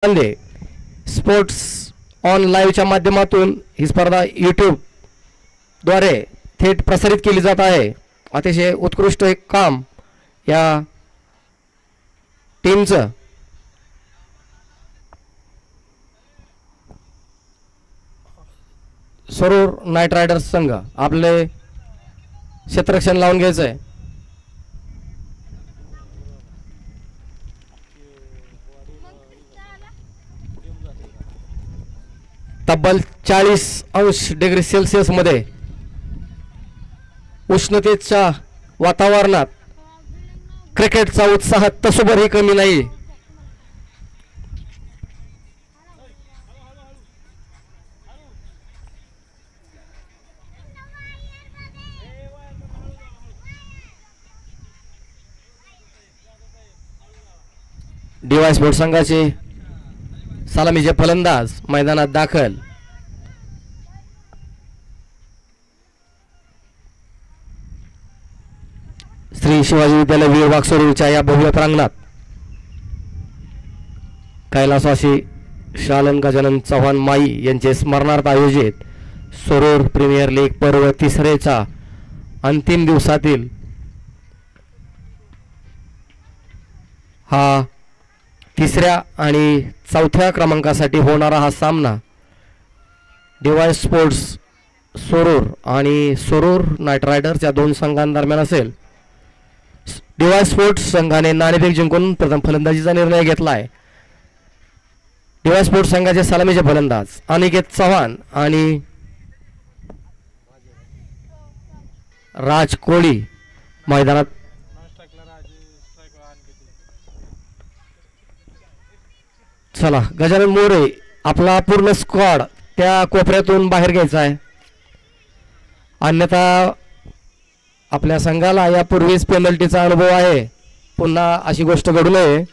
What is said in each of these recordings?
कांदे sports on लाईव्हच्या माध्यमातून ही स्पर्धा यूट्यूबद्वारे थेट प्रसारित केली जात आहे। अतिशय उत्कृष्ट एक काम या टीमचं। सरूर नाईट रायडर्स संघ आपले क्षेत्ररक्षण लावून घ्यायचं आहे। तब्बल 40° मध्ये उष्णतेच्या वातावरणात क्रिकेटचा उत्साह तसोभरही कमी नाही। डीवाय स्पोर्ट्स संघाचे सलामीचे फलंदाज मैदानात दाखल। श्री शिवाजी विद्यालय वीरबाग सरूरच्या या भव्य प्रांगणात कैलासवासी शालन गजानन चव्हाण माई यांचे स्मरणार्थ आयोजित सरूर प्रीमियर लीग पर्व तिसरेचा अंतिम दिवसातील हा तिसऱ्या आणि चौथ्या क्रमांकासाठी होणारा हा सामना डीवाय स्पोर्ट्स सरूर आणि सरूर नाईट रायडर्स या दोन संघांदरम्यान असेल। डीवाय स्पोर्ट्स संघाने नाणेफेक जिंकून प्रथम फलंदाजीचा निर्णय घेतला आहे। डीवाय स्पोर्ट्स संघाचे सलामीचे फलंदाज अनिकेत चव्हाण आणि राज कोळी मैदानात। चला गजानन मोरे आपला पूर्ण स्क्वॉड त्या कोपऱ्यातून बाहेर घ्यायचा आहे, अन्यथा आपल्या संघाला यापूर्वीच पेनल्टीचा अनुभव आहे। पुन्हा अशी गोष्ट घडू नये।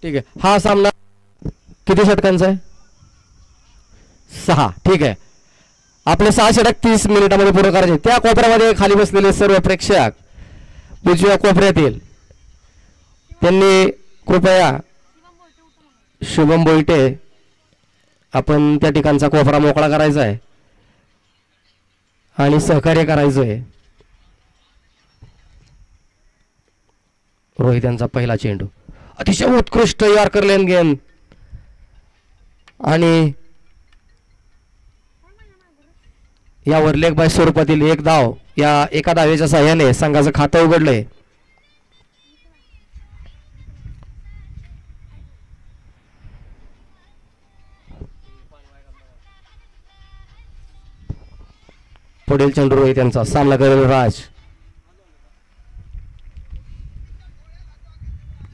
ठीक आहे, हा सामना किती षटकांचा आहे? 6। ठीक आहे, आपले 6 षटक 30 मिनिटांमध्ये पूर्ण करायचे। त्या कोपऱ्यामध्ये खाली बसलेले सर्व प्रेक्षक उजव्या कोपऱ्यातील त्यांनी कृपया शुभम बोईटे आपण त्या ठिकाणचा कोपरा मोकळा करायचा आहे आणि सहकार्य करायचं आहे। रोहित यांचा पहिला चेंडू अतिशय उत्कृष्ट यॉर्कर लेन गेम आणि यावर लेग बाय स्वरूपातील एक धाव या एका धावेच्या साहाय्याने संघाचं खातं उघडलंय। पुढील चेंडू रोहित यांचा सामना करेल राज।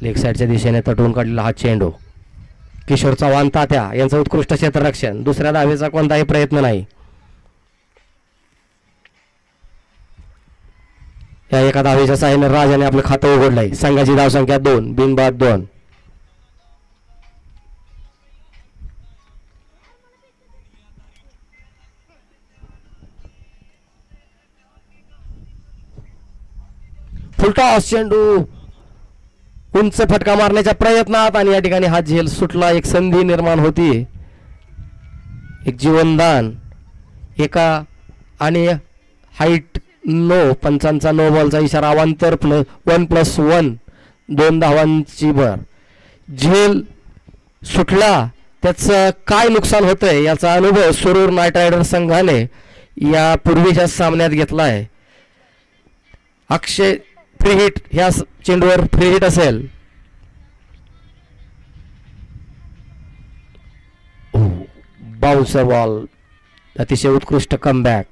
लेग साइडच्या दिशेने तटवून काढलेला हा चेंडू किशोर चव्हाण तात्या यांचं उत्कृष्ट क्षेत्ररक्षण, दुसऱ्या धावेचा कोणताही प्रयत्न नाही। या एका धावेच्या साहाय्याने राजाने आपलं खातं उघडलंय। संघाची धावसंख्या 2 बिनबाद 2। फुलटॉस चेंडू उंच फटका मारण्याच्या प्रयत्नात आणि या ठिकाणी हा झेल सुटला। एक संधी निर्माण होती, एक जीवनदान एका आणि हाईट नो, पंचांचा नो बॉलचा इशारा, अवांतर 1+1 2 धावांची भर। झेल सुटला, त्याचं काय नुकसान होतंय याचा अनुभव सरूर नाईट रायडर्स संघाने या पूर्वीच्या सामन्यात घेतला आहे। अक्षय फ्री हिट, ह्या चेंडूवर फ्री हिट असेल। बाउन्सर बॉल, अतिशय उत्कृष्ट कमबॅक।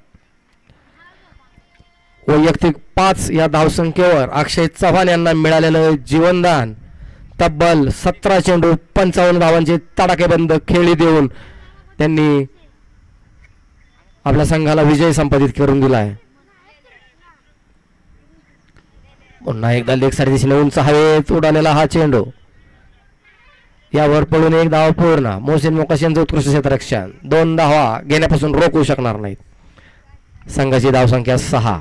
वैयक्तिक 5 या धावसंख्येवर अक्षय चव्हाण यांना मिळालेलं जीवनदान तब्बल 17 चेंडू 55 धावांची तडाखेबंद खेळी देऊन त्यांनी आपल्या संघाला विजय संपादित करून दिला आहे. पुन्हा एकदा लेग साईड दिशेने उंच हवेत उडालेला हा चेंडू, यावर पळून एक धाव पूर्ण. मोहसिन मोकाश यांचं उत्कृष्ट क्षेत्ररक्षण. 2 धावा घेण्यापासून रोखू शकणार नाहीत. संघाची धावसंख्या 6.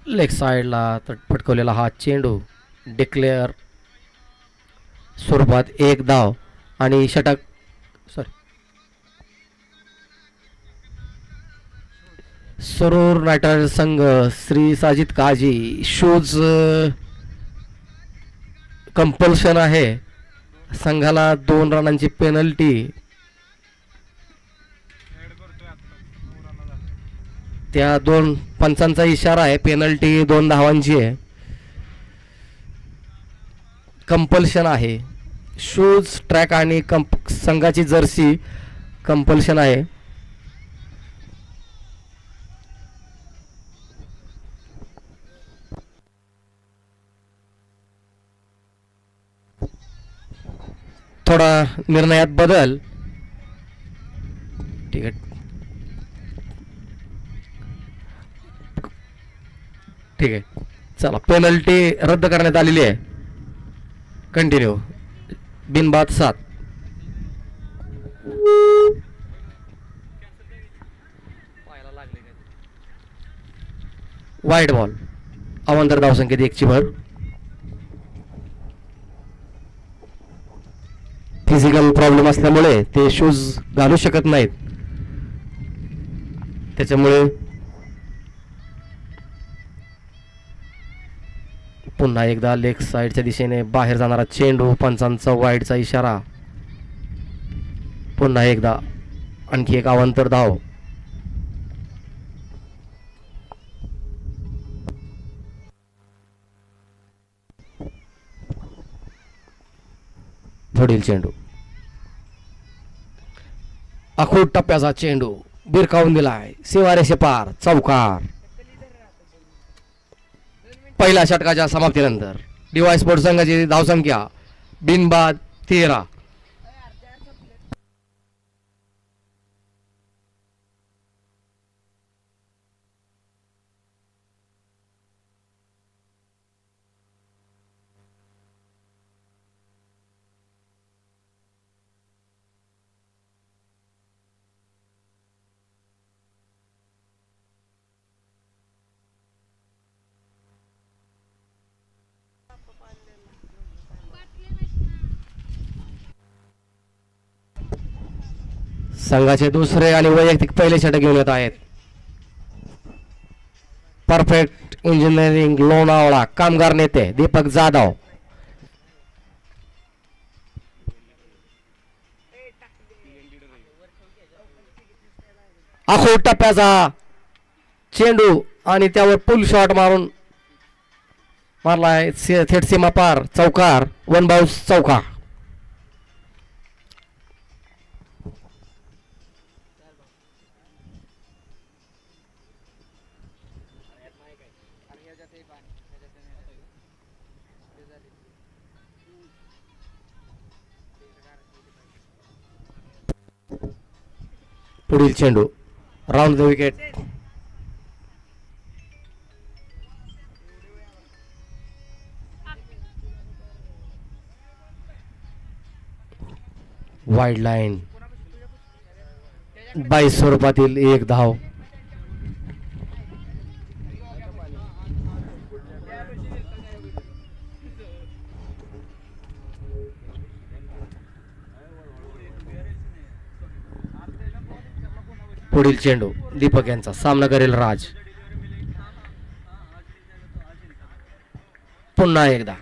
लेग साईडला फटकवलेला हा चेंडू डिक्लेअर स्वरूपात 1 धाव आणि षटक. सरूर नायटर संघ श्री साजिद काजी शूज कंपल्शन आहे. संघाला 2 रनांची पेनल्टी. त्या 2 पंचांचा इशारा आहे. पेनल्टी 2 धावांची आहे. कंपल्शन आहे. शूज ट्रॅक आणि संघाची जर्सी कंपल्शन आहे. थोडा निर्णयात बदल. ठीक आहे ठीक आहे चला, पेनल्टी रद्द करण्यात आलेली आहे. कंटिन्यू. बिनबाद 7. वाईट बॉल. अवांतर धावसंख्येत 1 ची भर. फिजिकल प्रॉब्लेम असल्यामुळे ते शूज घालू शकत नाहीत. त्याच्यामुळे पुन्हा एकदा लेग साईडच्या दिशेने बाहेर जाणारा चेंडू. पंचांचा वाईडचा इशारा. पुन्हा एकदा आणखी एक अवांतर धाव. पुढील चेंडू. अखूट टप्प्याचा चेंडू बिरकावून दिलाय. सीमारेषे पार. चौकार. पहिल्या षटकाच्या समाप्तीनंतर DY स्पोर्ट्स संघाची धावसंख्या बिनबाद 13. संघाचे दुसरे आणि वैयक्तिक पहिले षटक घेऊन येत आहेत. परफेक्ट इंजिनिअरिंग लोणावळा कामगार नेते दीपक जाधव. अखोट टप्प्याचा चेंडू आणि त्यावर पुल शॉट मारून मारलाय. थेट सीमा पार. चौकार. 1 बाउन्स. चौका. पुढील चेंडू round the wicket. Wide line. 22 स्वरूपातील 1 धाव. पुढील चेंडू दीपक यांचा. सामना करेल राज. पुन्हा एकदा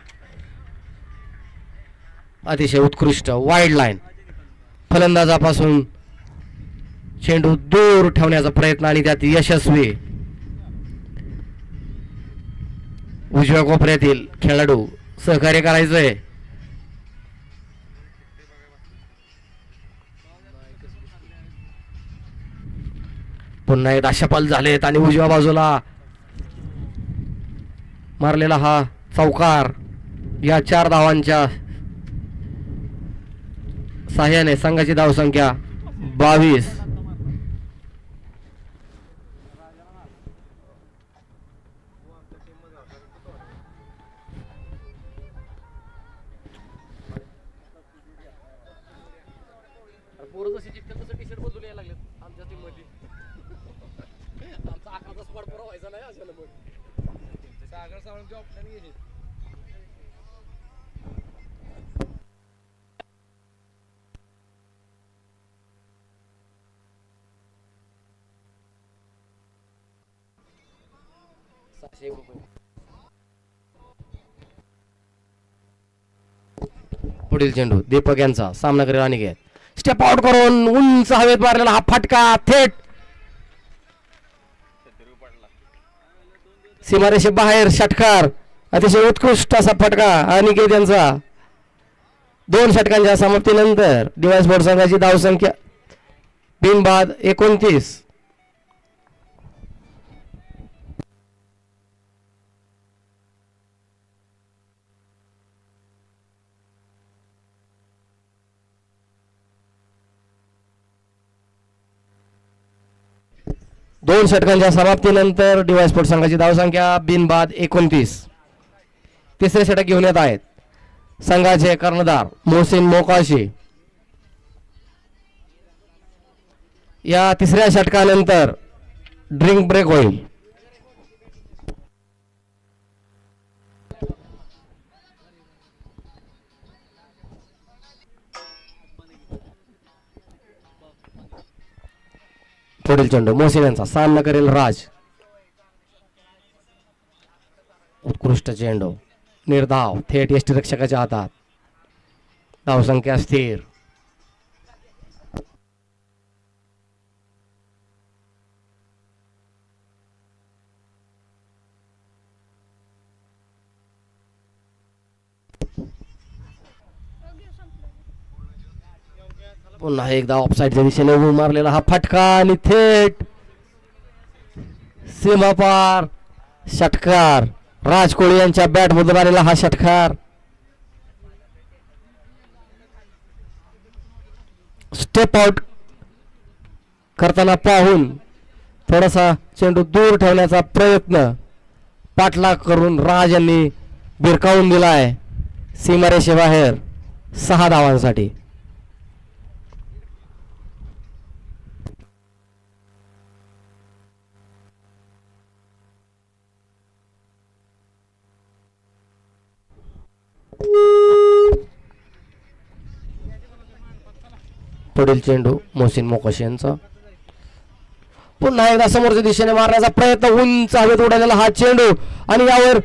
अतिशय उत्कृष्ट वाईड लाईन. फलंदाजापासून चेंडू दूर ठेवण्याचा प्रयत्न आणि त्यात यशस्वी. उजव्या कोपऱ्यातील खेळाडू सहकार्य करायचंय. पुन्हा एकदा शपल झालेत आणि उजव्या बाजूला मारलेला हा चौकार या 4 धावांच्या साह्याने संघाची धावसंख्या 22. पुढील चेंडू दीपक यांचा सामना करेल अनिकेत. स्टेप आउट करून उंच हवेत मारलेला हा फटका थेट सीमारेषे बाहेर. षटकार अतिशय उत्कृष्ट असा फटका अनिकेत यांचा. 2 षटकांच्या समाप्तीनंतर डिवाइस स्पोर्ट संघाची धावसंख्या बिनबाद 29. दोन षटकांच्या समाप्तीनंतर डिवाइस स्पोर्ट संघाची धावसंख्या बिनबाद 29. तिसरे षटक घेऊन येत आहेत संघाचे कर्णधार मोहसिन मोकाशी. या तिसऱ्या षटकानंतर ड्रिंक ब्रेक होईल. पुढील चेंडू मोहसिन यांचा सामना करेल राज. उत्कृष्ट चेंडू निर्धाव थेट यष्टीरक्षकाच्या हातात. धावसंख्या स्थिर. पुन्हा एकदा ऑफसाईडच्या दिशेने उभी मारलेला हा फटका आणि थेट सीमापार. षटकार राज कोळी यांच्या बॅट मधून आलेला हा षटकार. स्टेप आउट करताना पाहून थोडासा चेंडू दूर ठेवण्याचा प्रयत्न पाठलाग करून राज यांनी भिरकावून दिलाय सीमारेषेबाहेर 6 धावांसाठी. पुढील चेंडू मोहसिन मोकाशी यांचा. पुन्हा एकदा समोरच्या दिशेने मारण्याचा प्रयत्न. उंच हवेत उडालेला हा चेंडू आणि यावर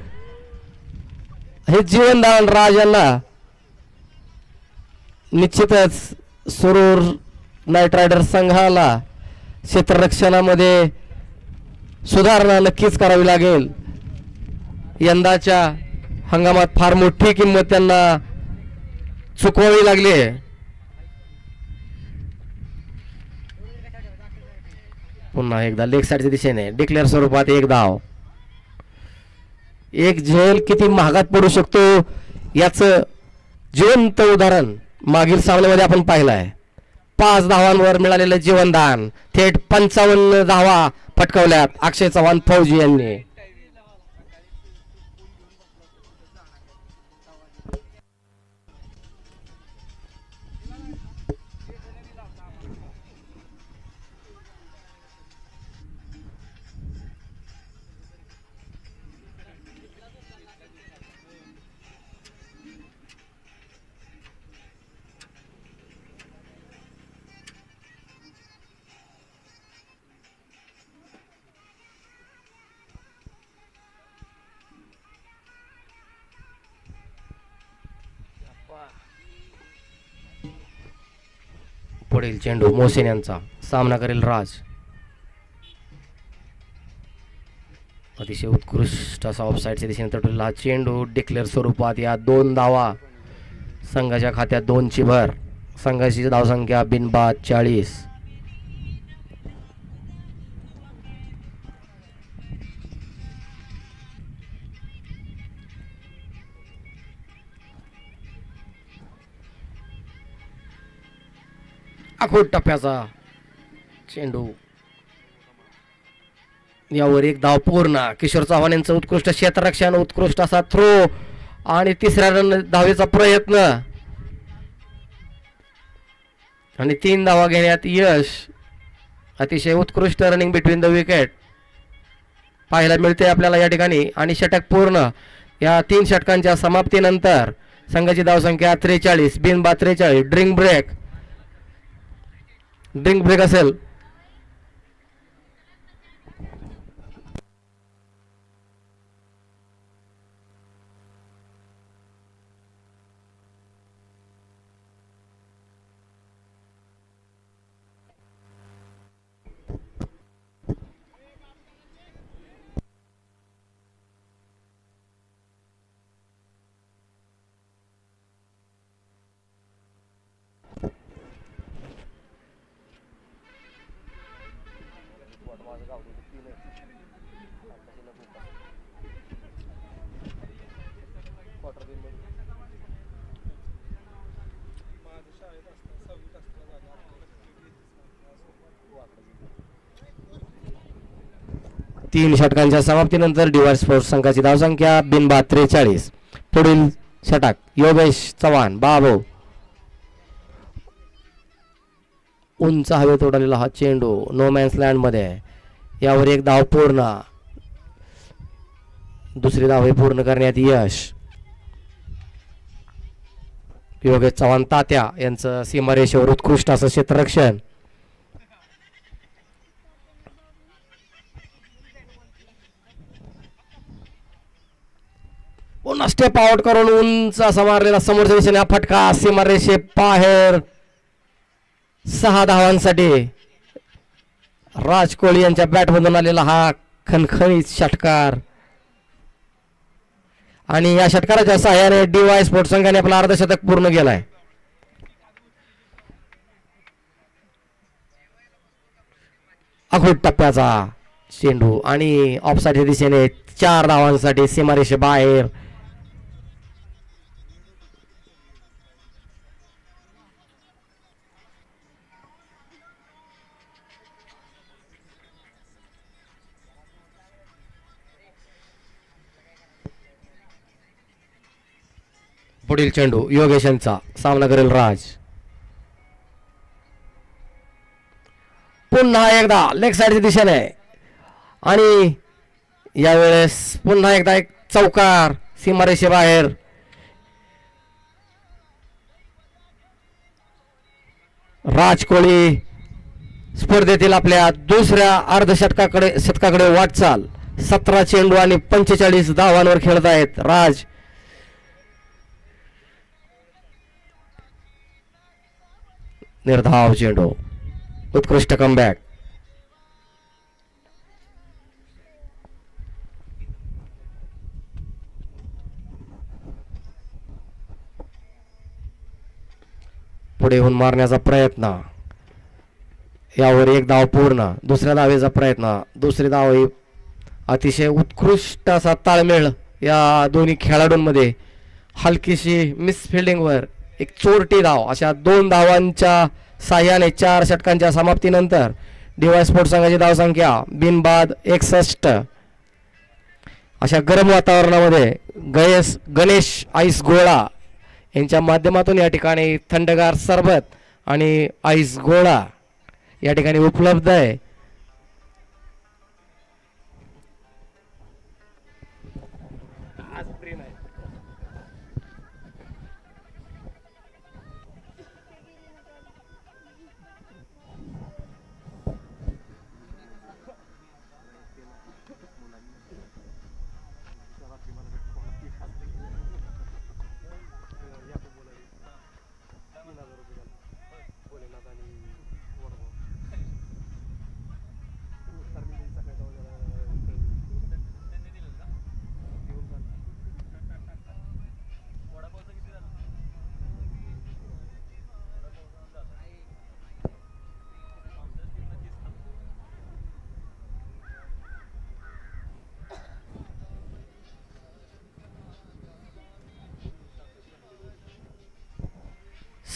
हे जीवनदान राज यांना निश्चितच सुरूर नाईट रायडर्स संघाला क्षेत्ररक्षणामध्ये सुधारणा नक्कीच करावी लागेल. यंदाच्या हंगामात फार मोठी किंमत त्यांना चुकवावी लागली आहे. पुन्हा एकदा लेग साईडच्या दिशेने डिक्लेअर स्वरूपात 1 धाव. एक झेल किती महागात पडू शकतो याचं जिवंत उदाहरण मागील सामन्यामध्ये आपण पाहिलं आहे. 5 धावांवर मिळालेलं जीवनदान थेट 55 धावा फटकावल्यात अक्षय चव्हाण फौजी यांनी. पुढील चेंडू मोहसिन यांचा सामना करेल राज. अतिशय उत्कृष्ट असा ऑफसाईडच्या दिशेने तटलेला हा चेंडू डिक्लेअर स्वरूपात. या 2 धावा संघाच्या खात्यात 2ची भर. संघाची धावसंख्या बिनबाद 40. आखोट टप्प्याचा चेंडू, यावर एक धाव पूर्ण. किशोर चव्हाण यांचं उत्कृष्ट क्षेत्ररक्षण, उत्कृष्ट असा थ्रो आणि तिसऱ्या धावेचा प्रयत्न आणि 3 धावा घेण्यात यश. अतिशय उत्कृष्ट रनिंग बिटवीन द विकेट पाहायला मिळते आपल्याला या ठिकाणी. आणि षटक पूर्ण. या 3 षटकांच्या समाप्तीनंतर संघाची धावसंख्या 43, बिनबाद 43. ड्रिंक ब्रेक असेल. तीन षटकांच्या समाप्तीनंतर डिवाइस स्पोर्ट्स संघाची धावसंख्या बिनबाद 43. पुढील षटक योगेश चव्हाण बाबू. उंच हवेत उडालेला हा चेंडू नो मॅन्स लँड मध्ये. यावर एक धाव पूर्ण. दुसरी धाव पूर्ण करण्यात यश. योगेश चव्हाण तात्या यांचं सीमारेषेवर उत्कृष्ट असं क्षेत्ररक्षण. पुन्हा स्टेप आउट करून उंच असा मारलेला समोरच्या दिशेने फटका सीमारेषे बाहेर. 6 धावांसाठी राज कोळी यांच्या बॅटमधून आलेला हा खणखणीत षटकार. आणि या षटकाराच्या सहाय्याने डीवाय स्पोर्ट्स संघाने आपला अर्धशतक पूर्ण केलाय. आखोट टप्प्याचा चेंडू आणि ऑफसाईडच्या दिशेने 4 धावांसाठी सीमारेषे बाहेर. पुढील चेंडू योगेश यांचा, सामना करेल राज. पुन्हा एकदा लेग साईडच्या दिशेने आणि यावेळेस पुन्हा एकदा एक चौकार सीमारेषे बाहेर. राज कोळी स्पर्धेतील आपल्या दुसऱ्या शतकाकडे वाटचाल. 17 चेंडू आणि 45 धावांवर खेळत आहेत राज. निर्धाव चेंडू, उत्कृष्ट कमबॅक. पुढे येऊन मारण्याचा प्रयत्न. यावर एक धाव पूर्ण. दुसऱ्या धावेचा प्रयत्न. दुसरी धाव ही अतिशय उत्कृष्ट असा ताळमेळ या दोन्ही खेळाडूंमध्ये. हलकीशी मिसफिल्डिंगवर एक चोरटी धाव. अशा 2 धावांच्या साह्याने 4 षटकांच्या समाप्तीनंतर डीवाय स्पोर्ट्स संघाची धावसंख्या बिनबाद 61. अशा गरम वातावरणामध्ये गणेश आईस गोळा यांच्या माध्यमातून या ठिकाणी थंडगार सरबत आणि आईस गोळा या ठिकाणी उपलब्ध आहे.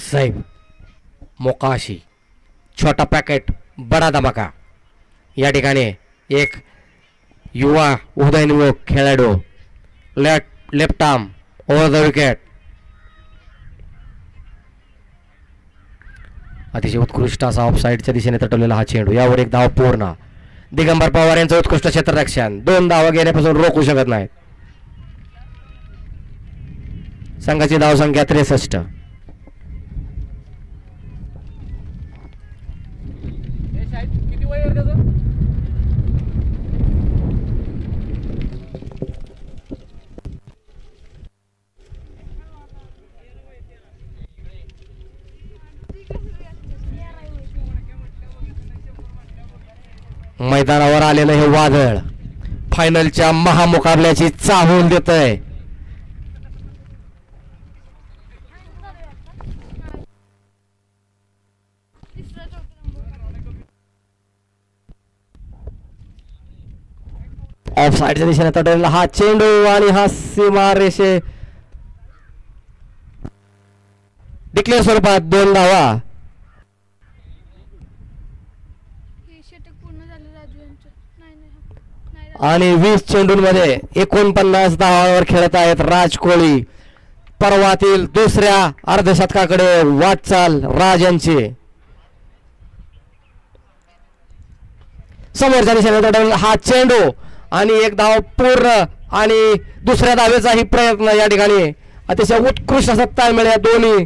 साहेब मोकाशी छोटा पॅकेट बडा धमाका. या ठिकाणी एक युवा उदयनमुख खेळाडू left arm over the wicket. अतिशय उत्कृष्ट असा ऑफ साईडच्या दिशेने तटवलेला हा चेंडू. यावर एक धाव पूर्ण. दिगंबर पवार यांचं उत्कृष्ट क्षेत्ररक्षण. 2 धावा घेण्यापासून रोखू शकत नाहीत. संघाची धावसंख्या 63. मैदानावर आलेलं हे वादळ फायनलच्या महामुकाबल्याची चाहूल देत आहे. ऑफ साईडच्या दिशेने तटलेला हा चेंडू आणि हा सीमारेषे डिक्लेअर स्वरूपात 2 धावा. आणि 20 चेंडूंमध्ये 49 धावांवर खेळत आहेत राज कोळी. पर्वातील दुसऱ्या अर्धशतकाकडे वाटचाल राज यांची. समोरच्या दिशेने तटलेला हा चेंडू आणि एक धाव पूर्ण आणि दुसऱ्या धावेचाही प्रयत्न. या ठिकाणी अतिशय उत्कृष्ट असा ताळमेळ या दोन्ही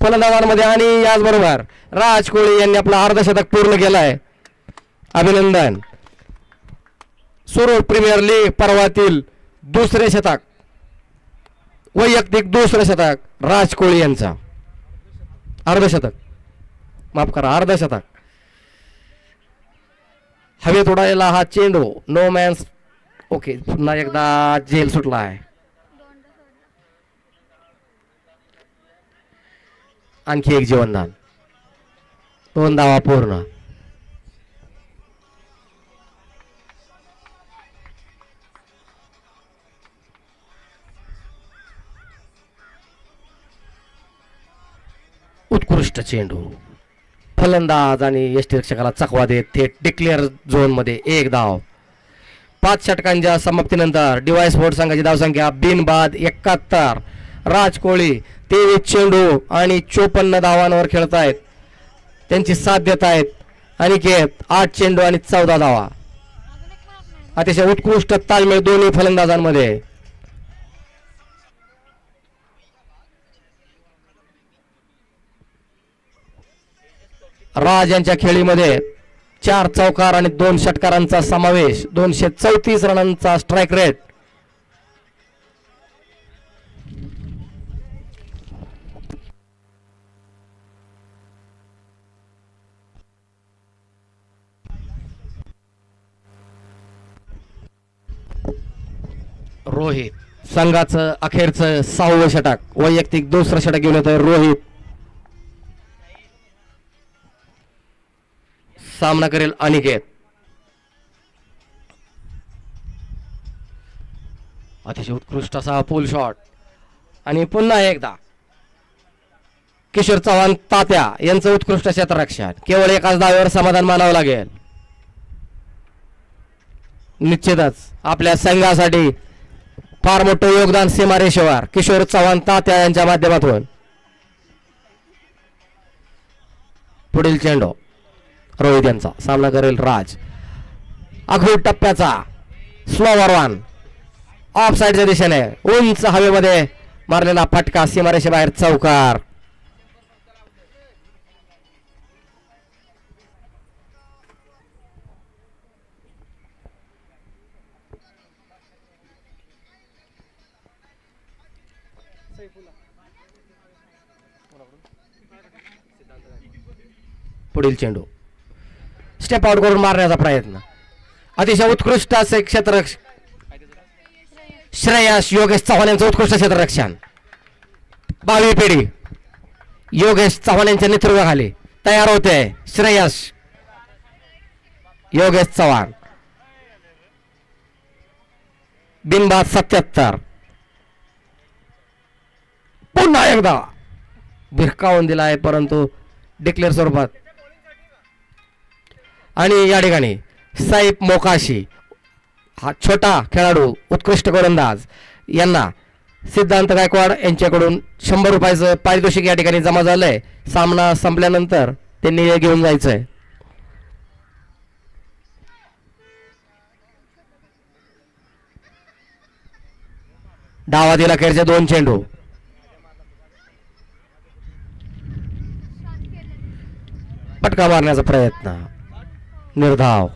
फलंदाजांमध्ये. आणि याचबरोबर राज कोळी यांनी आपला अर्धशतक पूर्ण केलाय. अभिनंदन. सुरू प्रीमियर लीग पर्वातील दुसरे शतक, वैयक्तिक दुसरे शतक राज कोळी यांचा. अर्धशतक, माफ करा, अर्धशतक. हवेत उडालेला हा चेंडू नो मॅन्स. ओके, पुन्हा एकदा झेल सुटला आहे. आणखी एक जीवनदान. 2 धावा पूर्ण. उत्कृष्ट चेंडू. फलंदाज आणि यष्टिरक्षकाला चकवा देत थेट डिक्लेअर झोन मध्ये 1 धाव. 5 षटकांच्या समाप्तीनंतर डिवाय स्पोर्ट्स संघाची धावसंख्या बिनबाद 71. राज कोळी 23 चेंडू आणि 54 धावांवर खेळत आहेत. त्यांची साथ देत आहेत अनिकेत 8 चेंडू आणि 14 धावा. अतिशय उत्कृष्ट ताळमेळ दोन्ही फलंदाजांमध्ये. राज यांच्या खेळीमध्ये 4 चौकार आणि 2 षटकारांचा समावेश. 234 रनांचा स्ट्राईक रेट. रोहित संघाचं अखेरचं 6वं षटक, वैयक्तिक दुसरं षटक घेऊन येतोय रोहित. सामना करेल अनिकेत. अतिशय उत्कृष्ट असा पुल शॉट. आणि पुन्हा एकदा किशोर चव्हाण तात्या यांचं उत्कृष्ट क्षेत्ररक्षण. केवळ एकाच धावेवर समाधान मानावं लागेल. निश्चितच आपल्या संघासाठी फार मोठं योगदान सीमारेषेवर किशोर चव्हाण तात्या यांच्या माध्यमातून. पुढील चेंडू रोहित यांचा. सामना करेल राज. अखूट टप्प्याचा स्लोवर वन ऑफ साईडच्या दिशेने उंच हवेमध्ये मारलेला फटका सीमारेषेबाहेर चौकार. पुढील चेंडू स्टेप आउट करून मारण्याचा प्रयत्न. अतिशय उत्कृष्ट असे क्षेत्ररक्षण श्रेयस योगेश चव्हाण यांचं उत्कृष्ट क्षेत्ररक्षण. 12वी पिढी योगेश चव्हाण यांच्या नेतृत्वाखाली तयार होते. श्रेयस योगेश चव्हाण. बिनबाद 77. पुन्हा एकदा भिरकावून दिला आहे परंतु डिक्लेअर स्वरूपात. आणि या ठिकाणी साईप मोकाशी हा छोटा खेळाडू उत्कृष्ट गोलंदाज यांना सिद्धांत गायकवाड यांच्याकडून 100 रुपयाचं पारितोषिक या ठिकाणी जमा झालंय. सामना संपल्यानंतर त्यांनी हे घेऊन जायचंय. डावातील अखेरचे 2 चेंडू. पटका मारण्याचा प्रयत्न, निर्धाव.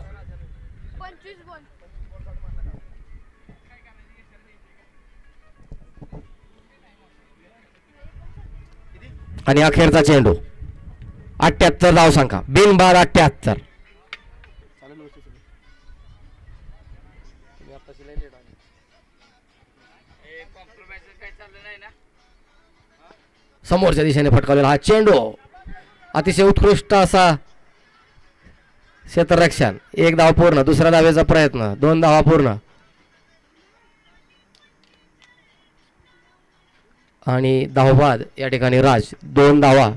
आणि अखेरचा चेंडू. 78 धाव संख्या, बिनबाद 78. समोरच्या दिशेने फटकावलेला हा चेंडू अतिशय उत्कृष्ट असा क्षेत्ररक्षण. 1 धाव पूर्ण. दुसऱ्या धावेचा प्रयत्न, 2 धावा पूर्ण. आणि धावबाद या ठिकाणी राज 2 धावा.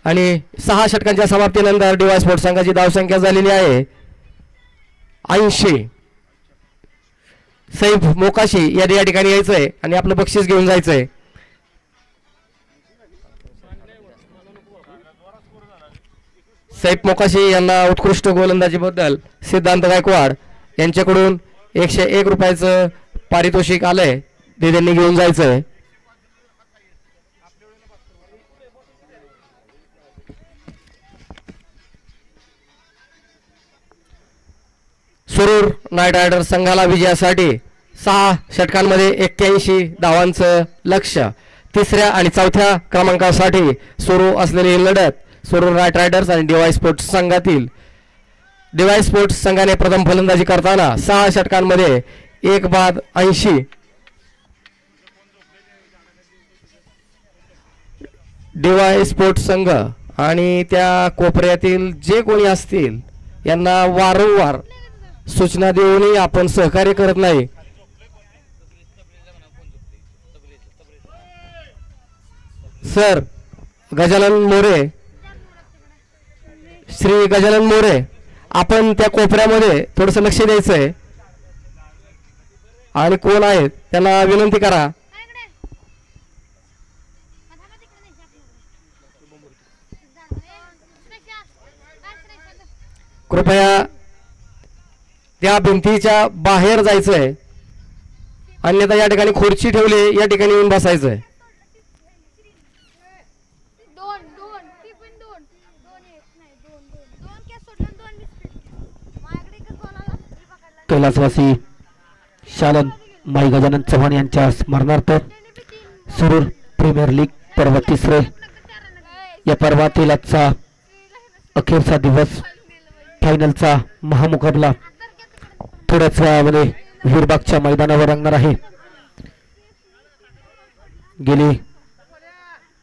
आणि 6 षटकांच्या समाप्तीनंतर DY स्पोर्ट्स संघाची धावसंख्या झालेली आहे 80. सैफ मोकाशी या ठिकाणी यायचंय आणि आपलं बक्षीस घेऊन जायचंय. सैफ मोकाशी यांना उत्कृष्ट गोलंदाजीबद्दल सिद्धांत गायकवाड यांच्याकडून 101 रुपयाचं पारितोषिक आलंय, ते त्यांनी घेऊन जायचंय. सुरूर नाईट रायडर्स संघाला विजयासाठी 6 षटकांमध्ये 81 धावांचं लक्ष्य. 3ऱ्या आणि 4थ्या क्रमांकासाठी सुरू असलेली लढत सुरूर नाईट रायडर्स आणि DY स्पोर्ट्स संघातील. DY स्पोर्ट्स संघाने प्रथम फलंदाजी करताना 6 षटकांमध्ये 1 बाद 80. DY स्पोर्ट्स संघ आणि त्या कोपऱ्यातील जे कोणी असतील यांना वारंवार सूचना देऊनही आपण सहकार्य करत नाही. सर गजानन मोरे, श्री गजानन मोरे, आपण त्या कोपऱ्यामध्ये थोडस लक्ष द्यायचंय आणि कोण आहेत त्यांना विनंती करा. कृपया त्या भिंतीच्या बाहेर जायचंय, अन्यथा या ठिकाणी खुर्ची ठेवली या ठिकाणी येऊन बसायचंय. कैलासवासी शालन माई गजानन चव्हाण यांच्या स्मरणार्थ सुरूर प्रीमियर लीग पर्व 3 या पर्वातील आजचा अखेरचा दिवस, फायनलचा महामुकाबला थोड्याच वेळामध्ये वीरबागच्या मैदानावर रंगणार आहे. गेली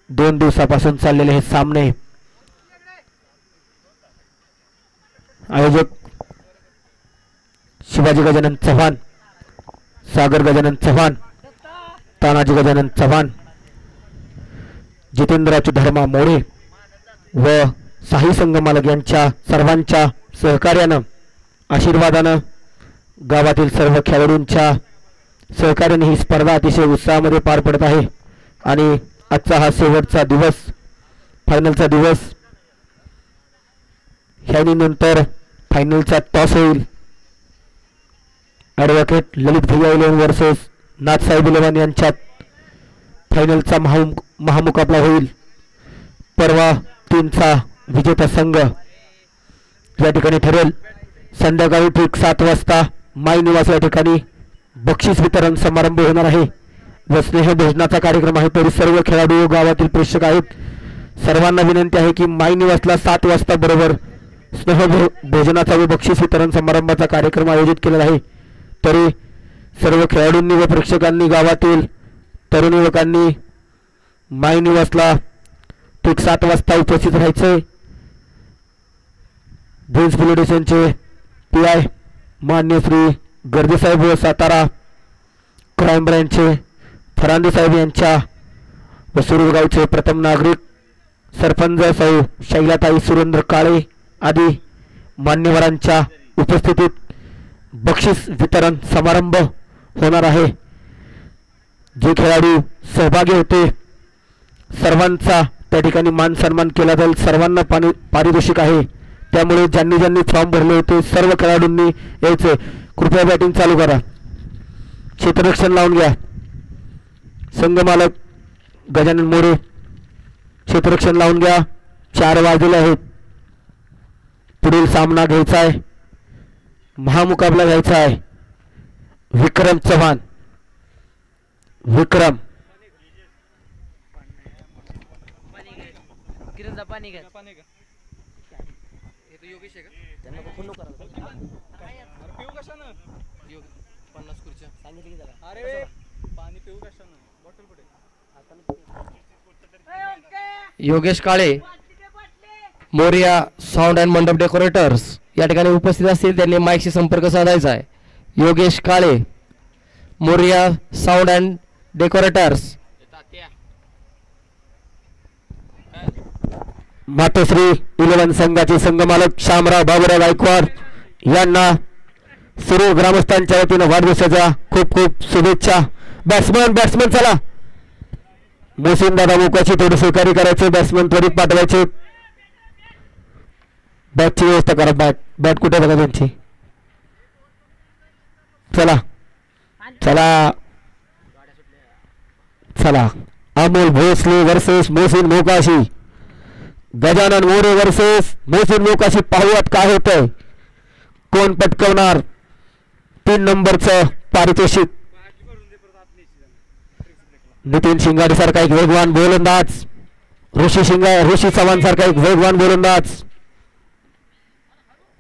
2 दिवसापासून चाललेले हे सामने आयोजक शिवाजी गजानन चव्हाण, सागर गजानन चव्हाण, तानाजी गजानन चव्हाण, जितेंद्र धर्मा मोरे व साई संघ मालक यांच्या सर्वांच्या सहकार्यानं, आशीर्वादानं, गावातील सर्व खेळाडूंच्या सहकार्याने ही स्पर्धा अतिशय उत्साहामध्ये पार पडत आहे. आणि आजचा हा शेवटचा दिवस, फायनलचा दिवस. ह्यानंतर फायनलचा टॉस होईल. ॲडव्होकेट ललित भैया इलेवन वर्सेस नाथसाहेब इलेवन यांच्यात फायनलचा महामुकाबला होईल. परवा 3चा विजेता संघ या ठिकाणी ठरेल. संध्याकाळी ठीक 7 वाजता माई निवास या ठिकाणी बक्षीस वितरण समारंभ होणार आहे व स्नेह भोजनाचा कार्यक्रम आहे. तरी सर्व खेळाडू गावातील प्रेक्षक आहेत, सर्वांना विनंती आहे की माई निवासला 7 वाजता बरोबर स्नेह भोजनाचा व बक्षीस वितरण समारंभाचा कार्यक्रम आयोजित केलेला आहे. तरी सर्व खेळाडूंनी व प्रेक्षकांनी, गावातील तरुण युवकांनी माई निवासला ठीक 7 वाजता उपस्थित राहायचे. भुज पोलीस स्टेशनचे PI मान्य श्री गर्देसाहेब व सातारा क्राईम ब्रँचचे फरांदे साहेब यांच्या व सुरूर गावचे प्रथम नागरिक सरपंच सौ शैलाताई सुरेंद्र काळे आदी मान्यवरांच्या उपस्थितीत बक्षीस वितरण समारंभ होणार आहे. जे खेळाडू सहभागी होते सर्वांचा त्या ठिकाणी मान सन्मान केला जाईल. सर्वांना पारितोषिक आहे. त्यामुळे ज्यांनी ज्यांनी फॉर्म भरले होते सर्व खेळाडूंनी यायचे. कृपया बॅटिंग चालू करा. क्षेत्ररक्षण लावून घ्या. संघमालक गजानन मोरे क्षेत्ररक्षण लावून घ्या. 4 वाजलेले आहेत. पुढील सामना घ्यायचा आहे. महामुकाबला घ्यायचा आहे. विक्रम चव्हाण. विक्रम योगेश काळे मोरिया साऊंड अँड मंडप डेकोरेटर्स या ठिकाणी उपस्थित असतील. त्यांनी माईकशी संपर्क साधायचा आहे. योगेश काळे मोरिया साऊंड अँड डेकोरेटर्स. मातोश्री 11 संघाचे संघमालक शामराव बाबूराव गायकवाड यांना सर्व ग्रामस्थांच्या वतीनं वाढदिवसाच्या खूप खूप शुभेच्छा. बॅट्समन चला. मोहसिन दादा मोकाची थोडी सहकार्य करायचे. बॅट्समन त्वरित पाठवायचे. बॅटची व्यवस्था करा. बॅट कुठे बघा त्यांची. चला चला चला. अमोल भोसले वर्सेस मोहसिन मोकाशी. गजानन मोरे वर्सेस मोहसिन मोकाशी. पाहूयात काय होतंय. कोण पटकवणार 3 नंबरचं पारितोषिक. नितीन शिंगाडे सारखा एक वेगवान गोलंदाज. ऋषी चव्हाण सारखा एक वेगवान गोलंदाज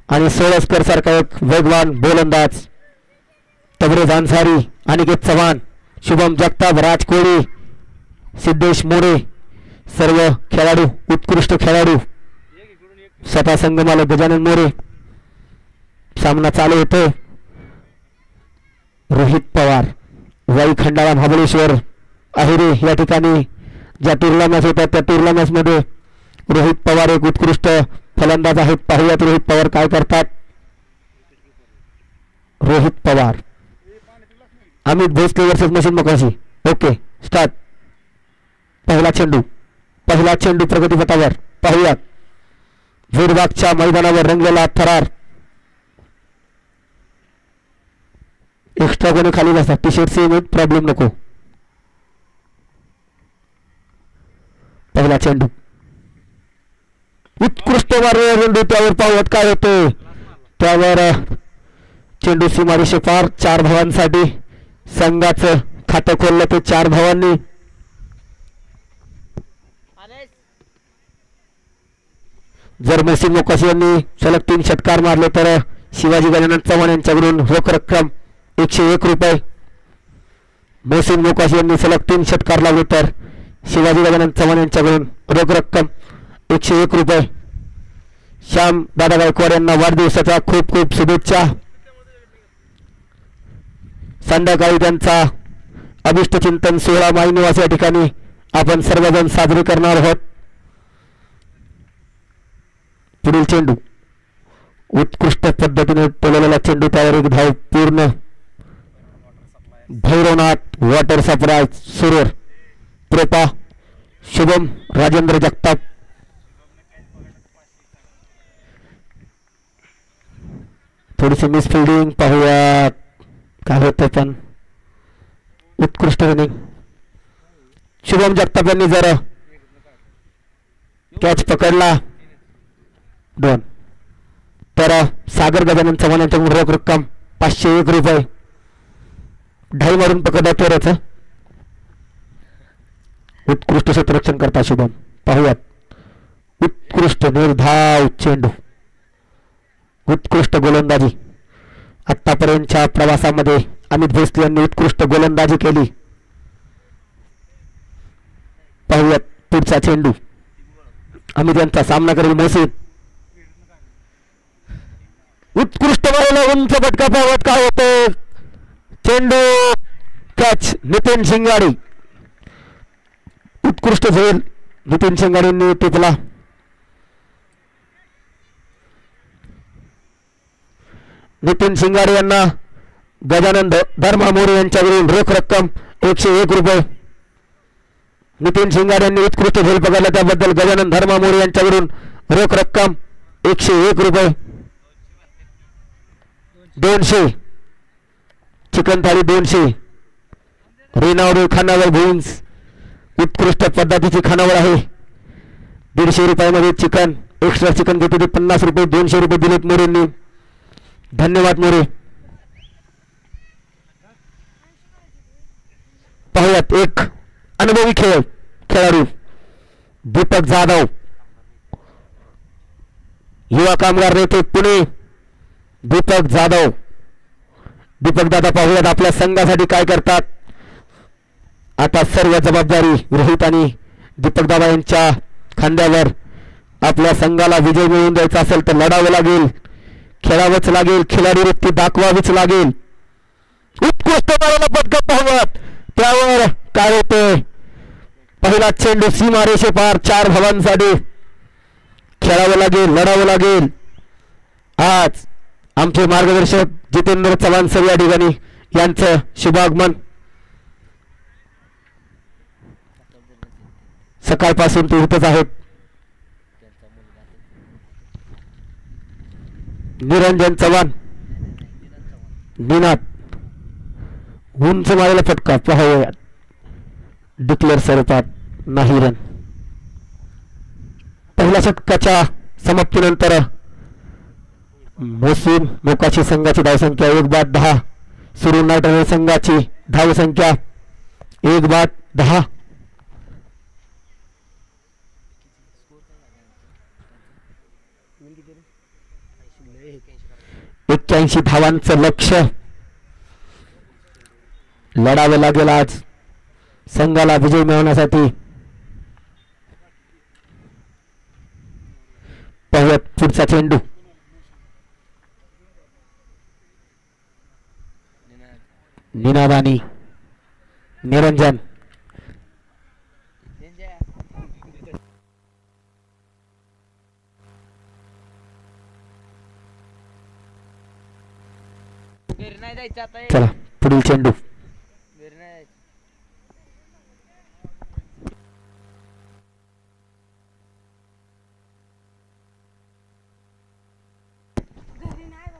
आणि सोळसकर सारखा एक वेगवान गोलंदाज. तबरेज अन्सारी, अनिकेत चव्हाण, शुभम जगताप, राज कोळी, सिद्धेश मोरे सर्व खेळाडू उत्कृष्ट खेळाडू. स्वतः संघमालक गजानन मोरे. सामना चालू होतो. रोहित पवार वाई खंडाळा महाबळेश्वर अहिरे या ठिकाणी ज्या टूरला मॅच होत्या त्या टूरला मॅच मध्ये रोहित पवार एक उत्कृष्ट फलंदाज आहेत. पाहूयात रोहित पवार काय करतात. Rohit Pawar. Amit Bhosale versus Mohsin Mokashi. Okay start. पहिला चेंडू प्रगतीपथावर. पाहूयात वीरबागच्या मैदानावर रंगलेला थरार. एक्स्ट्रा कोणी खाली बसतात. टी शर्ट सेम प्रॉब्लेम नको. पहिला चेंडू उत्कृष्ट चेंडू. त्यावर पाहूयात काय होते. त्यावर चेंडू सीमारेषे पार. 4 धावांसाठी संघाचं खातं खोललं ते 4 धावांनी. जर मोहसिन मोकाशी यांनी सलग 3 षटकार मारले तर शिवाजी गजानन चव्हाण यांच्याकडून रोख रक्कम 101 रुपये. मोहसिन मोकाशी यांनी सलग 3 षटकार लावले तर शिवाजी गजानन चव्हाण यांच्याकडून रोख रक्कम 101 रुपये. श्याम दादा गायकवाड यांना वाढदिवसाच्या खूप खूप शुभेच्छा. संध्याकाळी त्यांचा अभिष्ट चिंतन सोहळा माई निवास या ठिकाणी आपण सर्वजण साजरे करणार आहोत. पुढील चेंडू उत्कृष्ट पद्धतीने टोललेला चेंडू. त्यावर एक धाव पूर्ण. भैरवनाथ वॉटर सप्लाय सुरूर प्रोपा शुभम राजेंद्र जगताप. थोडीशी मिसफिल्डिंग. पाहूया काय होतं पण उत्कृष्ट रनिंग. शुभम जगताप यांनी जर कॅच पकडला 2 तर सागर गजानन चव्हाण यांच्याकडून रोख रक्कम 501 रुपये. ढाई मारून पकडला तेराचं. उत्कृष्ट क्षेत्ररक्षण करता शुभम. पाहूयात उत्कृष्ट निर्धाव चेंडू. उत्कृष्ट गोलंदाजी. आतापर्यंतच्या प्रवासामध्ये अमित भोसले यांनी उत्कृष्ट गोलंदाजी केली. पाहूयात पुढचा चेंडू. अमित यांचा सामना करेल मोहसिन. उत्कृष्ट मारला उंच फटका. पाहत काय होतं. चेंडू कॅच नितीन शिंगाडे. उत्कृष्ट झेल नितीन शिंगाडेंनी टिपला. नितीन शिंगाडे यांना गजानन धर्मा मोरे यांच्याकडून रोख रक्कम 101 रुपये. नितीन शिंगाडे यांनी उत्कृष्ट झेल पकडला त्याबद्दल गजानन धर्मा मोरे यांच्याकडून रोख रक्कम 101 रुपये. 200 चिकन थाळी 200. रेनावडे खानावळ भुईंस उत्कृष्ट पद्धतीची खानावळ आहे. 150 रुपयामध्ये चिकन एक्स्ट्रा चिकन घेते ते 50 रुपये 200 रुपये दिलेत मोरेंनी. धन्यवाद मोरे. पाहुयात एक अनुभवी खेळाडू दीपक जाधव, युवा कामगार नेते पुणे. दीपक जाधव, दीपक दादा पाहुयात आपल्या संघासाठी काय करतात. आता सर्व जबाबदारी रोहित आणि दीपक दादा यांच्या खांद्यावर. आपल्या संघाला विजय मिळवून द्यायचा असेल तर लढावं लागेल, खेळावंच लागेल, खिलाडी वृत्ती दाखवावीच लागेल. उत्कृष्ट पटकन पाहुयात त्यावर काय होते. पहिला चेंडू सीमारेषे पार 4 धावांसाठी. खेळावं लागेल, लढावं लागेल. आज आमचे मार्गदर्शक जितेंद्र चव्हाण सर या ठिकाणी यांचं शुभागमन. सकाळपासून ते इथंच आहेत. निरंजन चव्हाण, निनाद उंच मारेला फटका पाहूया. डिक्लेअर स्वरूपात नाही रन. पहिल्या षटकाच्या समाप्तीनंतर मोसून मोकाशी संघाची धावसंख्या 1/10. सुरू नाईट रायडर्स संघाची धावसंख्या 1/10. 81 धावांचं लक्ष्य. लढावं लागेल आज संघाला विजय मिळवण्यासाठी. पाहुयात पुढचा चेंडू. निनाद आणि निरंजन. चला पुढील चेंडू.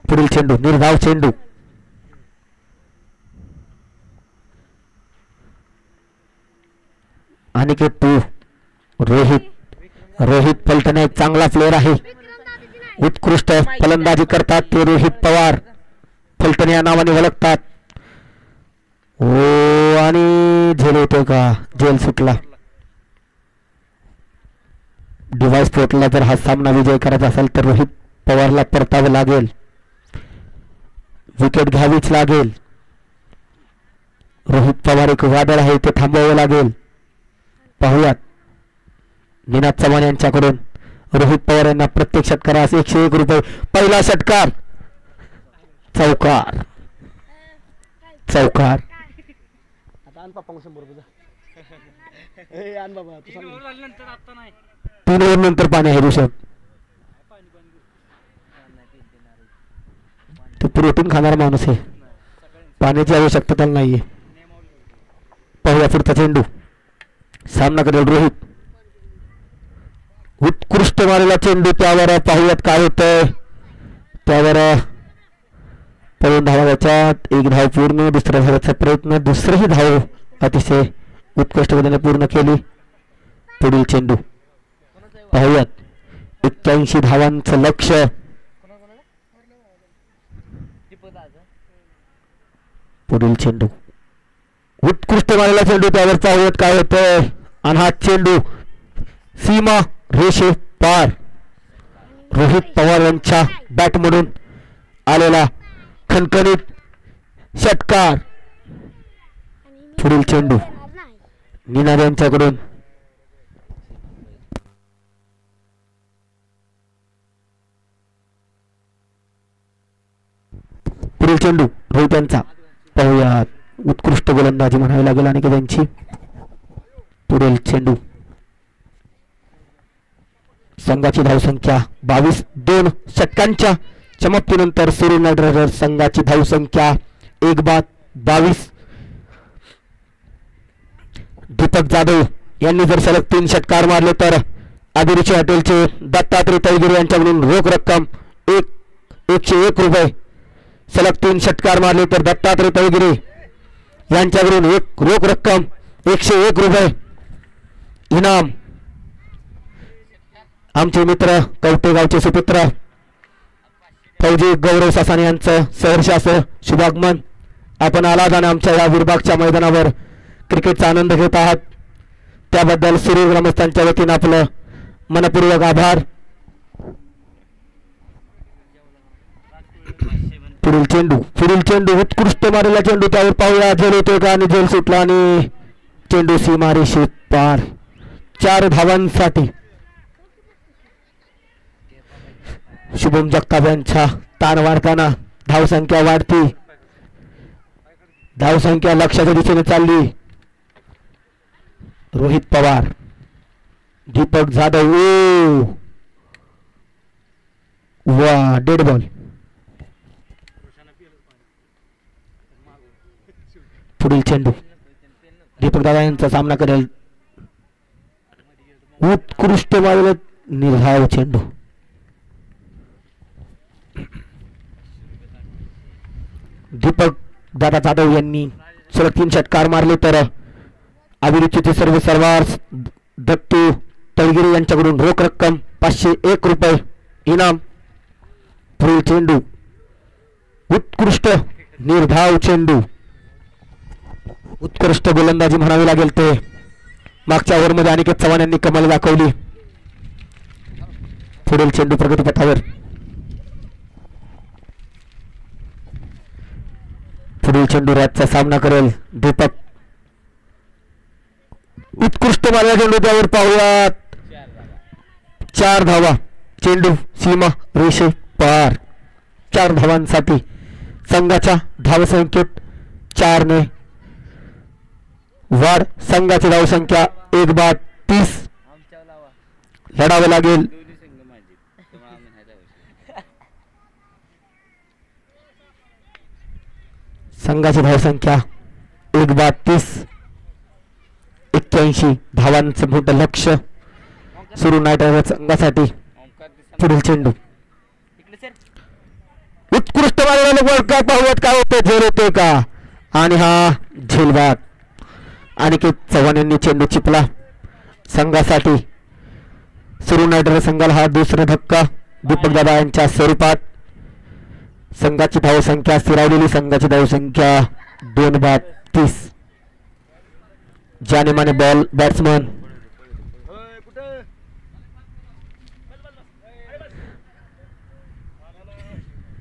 पुढील चेंडू निर्धाव चेंडू. अनिकेत तू रोहित पलटणे एक चांगला प्लेअर आहे. उत्कृष्ट फलंदाजी करतात ते रोहित पवार. फलटणे या नावाने ओळखतात. ओ आणि झेल होते का. झेल सुटला. डिव्हाइस पोर्टला जर हा सामना विजय करायचा असेल तर रोहित पवारला परतावं लागेल. विकेट घ्यावीच लागेल. रोहित पवार एक वादळ आहे ते थांबवावं लागेल. पाहुयात निनाद चव्हाण यांच्याकडून रोहित पवार यांना प्रत्येक षटकारास 101 रुपये. पहिला षटकार चौकार. चौकार. 3 ओव्हर नंतर पाणी आहे ऋषभ. तो प्रोटीन खाणारा माणूस आहे. पाण्याची आवश्यकता त्याला नाहीये. पाहूया पुढचा चेंडू. सामना करेल रोहित. उत्कृष्ट मारलेला चेंडू. त्यावर पाहूयात काय होतंय. त्यावर पळून धावा त्याच्यात. 1 धाव पूर्ण. दुसऱ्या धावाचा प्रयत्न. दुसरीही धाव अतिशय उत्कृष्ट पद्धतीने पूर्ण केली. पुढील चेंडू पाहूयात. 81 धावांचं लक्ष्य. पुढील चेंडू उत्कृष्ट मारलेला चेंडू. त्यावर पाहूयात काय होतंय. आणि हा चेंडू सीमा रेषे पार. रोहित पवार यांच्या बॅटमधून आलेला खणखणीत षटकार. पुढील चेंडू निनाद यांच्याकडून. पुढील चेंडू रोहित यांचा. पाहूयात उत्कृष्ट गोलंदाजी म्हणावी लागेल आणि त्यांची. पुढील चेंडू. संघाची धावसंख्या 22. 2 षटकांच्या समाप्तीनंतर सुरू नाईट रायडर्स संघाची धावसंख्या 1:22. दीपक जाधव यांनी जर सलग 3 षटकार मारले तर अभिरुची हॉटेलचे दत्तात्रय तळगिरे यांच्याकडून रोख रक्कम 101 रुपये. सलग 3 षटकार मारले तर दत्तात्रय तळगिरे यांच्याकडून एक रोख रक्कम 101 रुपये इनाम. आमचे मित्र कवटेगावचे सुपुत्र फौजी गौरव सासाने यांचं सहर्ष शुभागमन. आपण आलात आणि आमच्या या विरबागच्या मैदानावर क्रिकेटचा आनंद घेत आहात त्याबद्दल सुरू ग्रामस्थांच्या वतीनं आपलं मनपूर्वक आभार. पुढील चेंडू उत्कृष्ट मारलेला चेंडू त्यावर पाहूया झेल होतोय का आणि झेल सुटला आणि चेंडू सीमारेषेत पार. 4 धावांसाठी शुभम जगताप यांच्या ताण वाढताना धावसंख्या वाढती. धावसंख्या लक्ष्याच्या दिशेने चालली. रोहित पवार दीपक जाधव वा डेड बॉल. पुढील चेंडू दीपक दादा यांचा सामना करेल. उत्कृष्ट मारलेला निर्धाव चेंडू. दीपक दादा जाधव यांनी सलग 3 षटकार मारले तर अभिरुचीचे सर्वार्थ दत्तू तळगिरे यांच्याकडून रोख रक्कम 501 रुपये इनाम. पुढील चेंडू उत्कृष्ट निर्धाव चेंडू. उत्कृष्ट गोलंदाजी म्हणावी लागेल ते मागच्या ओव्हरमध्ये अनिकेत चव्हाण यांनी कमाल दाखवली. पुढील चेंडू प्रगतीपथावर. पुढील चेंडू रॅचचा सामना करेल दीपक. उत्कृष्ट मारला चेंडू त्यावर पाहूयात 4 धावा. चेंडू सीमा रेषे पार. 4 धावांसाठी संघाच्या धावसंख्येत 4 ने वाढ. संघाची धावसंख्या 1:30. लढावं लागेल. संघाची धावसंख्या 1:30. 81 धावांचं मोठं लक्ष सुरू नाईट रायडर्स संघासाठी. पुढील चेंडू उत्कृष्ट मारलेला बॉल. काय पाहूयात काय होते झेल होते का आणि हा झेलबाद. अनिकेत चव्हाण यांनी चेंडू चिपला. संघासाठी सुरू नाईट रायडर्स संघाला हा दुसरा धक्का दीपक दादा यांच्या स्वरूपात. संघाची धावसंख्या स्थिरावलेली. संघाची धावसंख्या 2:30. जानेमाने बॉल बॅट्समन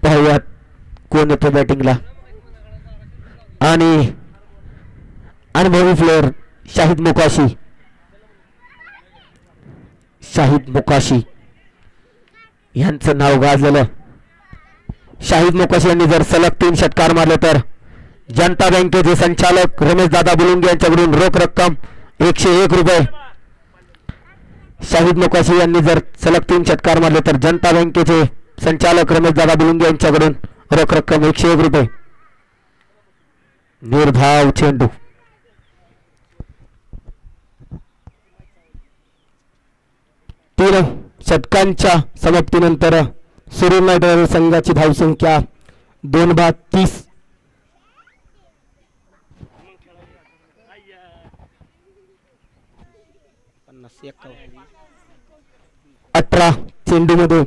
पाहूयात कोण येतो बॅटिंगला. आणि अनुभवी प्लेअर शाहिद मोकाशी यांचं नाव गाजलेलं. शाहिद मोकाशी यांनी जर सलग 3 षटकार मारले तर जनता बँकेचे संचालक रमेश दादा बुलुंगे यांच्याकडून रोख रक्कम 101 रुपये. शाहिद मोकाशी यांनी जर सलग 3 षटकार मारले तर जनता बँकेचे संचालक रमेश दादा बुलुंगे यांच्याकडून रोख रक्कम 101 रुपये. निर्धाव चेंडू. तीन षटकांच्या समाप्तीनंतर सुरू नाईट रायडर्स संघाची धावसंख्या 2:30. 18 चेंडूमध्ये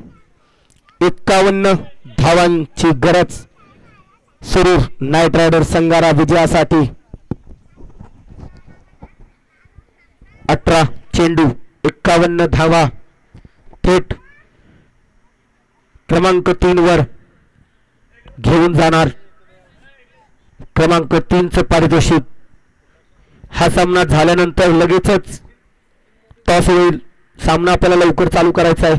51 धावांची गरज सुरू नाईट रायडर्स संघाला विजयासाठी. 18 चेंडू 51 धावा थेट क्रमांक 3 वर घेऊन जाणार. क्रमांक 3चं पारितोषिक. हा सामना झाल्यानंतर लगेचच टॉस होईल. सामना आपल्याला लवकर चालू करायचा आहे.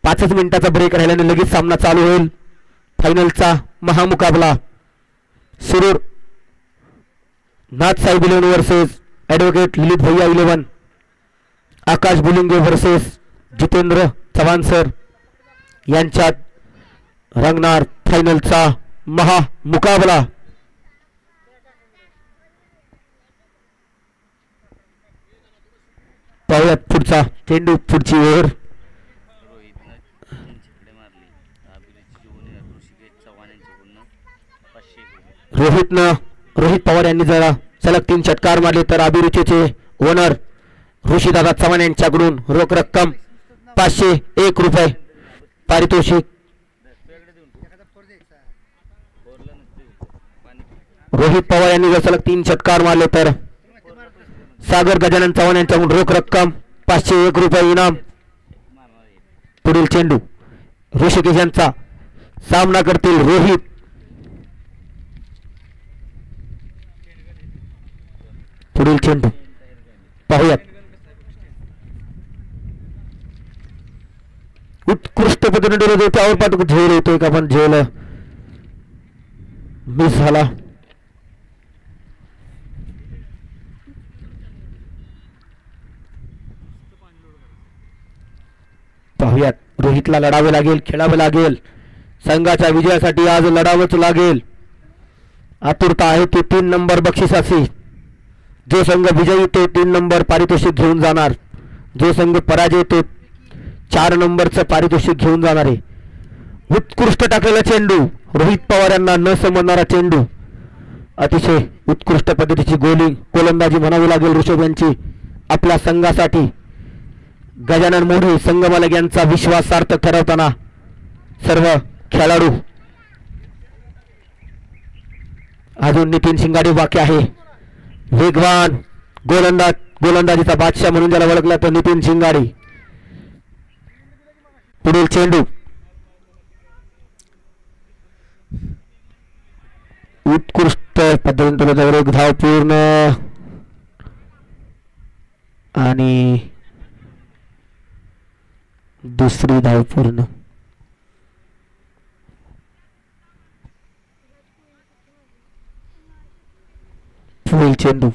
5 मिनिटाचा ब्रेक राहिल्याने लगेच सामना चालू होईल. फायनलचा महामुकाबला सुरूर नाथ साहेब 11 वर्सेस ॲडव्होकेट ललित भैया 11. आकाश बुलिंगे वर्सेस जितेंद्र चव्हाण सर. यांच्यात रंगणार फायनलचा महामुकाबला. पाहुयात पुढचा चेंडू, पुढची ओव्हर. रोहित पवार यांनी जरा सलग 3 षटकार मारले तर अभिरुचीचे ओनर ऋषीदादा चव्हाण यांच्याकडून रोख रक्कम 501 रुपये पारितोषिक. रोहित पवार यांनी जर सलग 3 षटकार मारले तर सागर गजानन चव्हाण यांच्याकडून रोख रक्कम 501 रुपये इनाम. पुढील चेंडू ऋषिकेश यांचा सामना करतील रोहित. पुढील चेंडू पाहूयात. उत्कृष्ट पद्धतीने त्यावर पाठवून झेल येतोय का, पण झेल मिस झाला. पाहूयात. रोहितला लढावे लागेल, खेळावे लागेल. संघाच्या विजयासाठी आज लढावंच लागेल. आतुरता आहे ती 3 नंबर बक्षिसाची. जो संघ विजयी तो 3 नंबर पारितोषिक घेऊन जाणार. जो संघ पराजय तो 4 नंबरचं पारितोषिक घेऊन जाणार आहे. उत्कृष्ट टाकलेला चेंडू, रोहित पवार यांना न समजणारा चेंडू. अतिशय उत्कृष्ट पद्धतीची गोलंदाजी म्हणावी लागेल ऋषभ यांची आपल्या संघासाठी. गजानन मोढे, संघ मालक यांचा विश्वास सार्थक ठरवताना सर्व खेळाडू. अजून नितीन शिंगाडे बाकी आहे. वेगवान गोलंदाजीचा बादशाह म्हणून ज्याला ओळखला तो नितीन शिंगाडे. पुढील चेंडू उत्कृष्ट पद्धतीने एक धाव पूर्ण आणि दुसरी धाव पूर्ण. पुढील चेंडू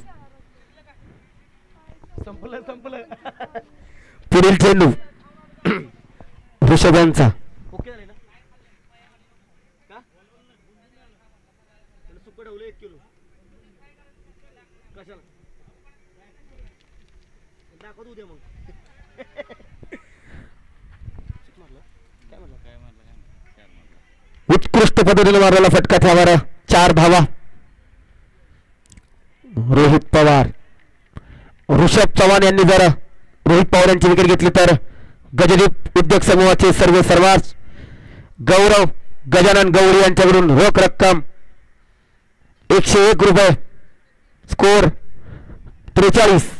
पुढील चेंडू ऋषभ यांचा. उत्कृष्ट पद्धतीने मारलेला फटका, त्यावर 4 धावा. रोहित पवार, ऋषभ चव्हाण यांनी जर रोहित पवार यांची विकेट घेतली तर गजदीप उद्योग समूहाचे सर्वात गौरव गजानन गौरी यांच्याकडून रोख रक्कम 101 रुपये. स्कोर 43,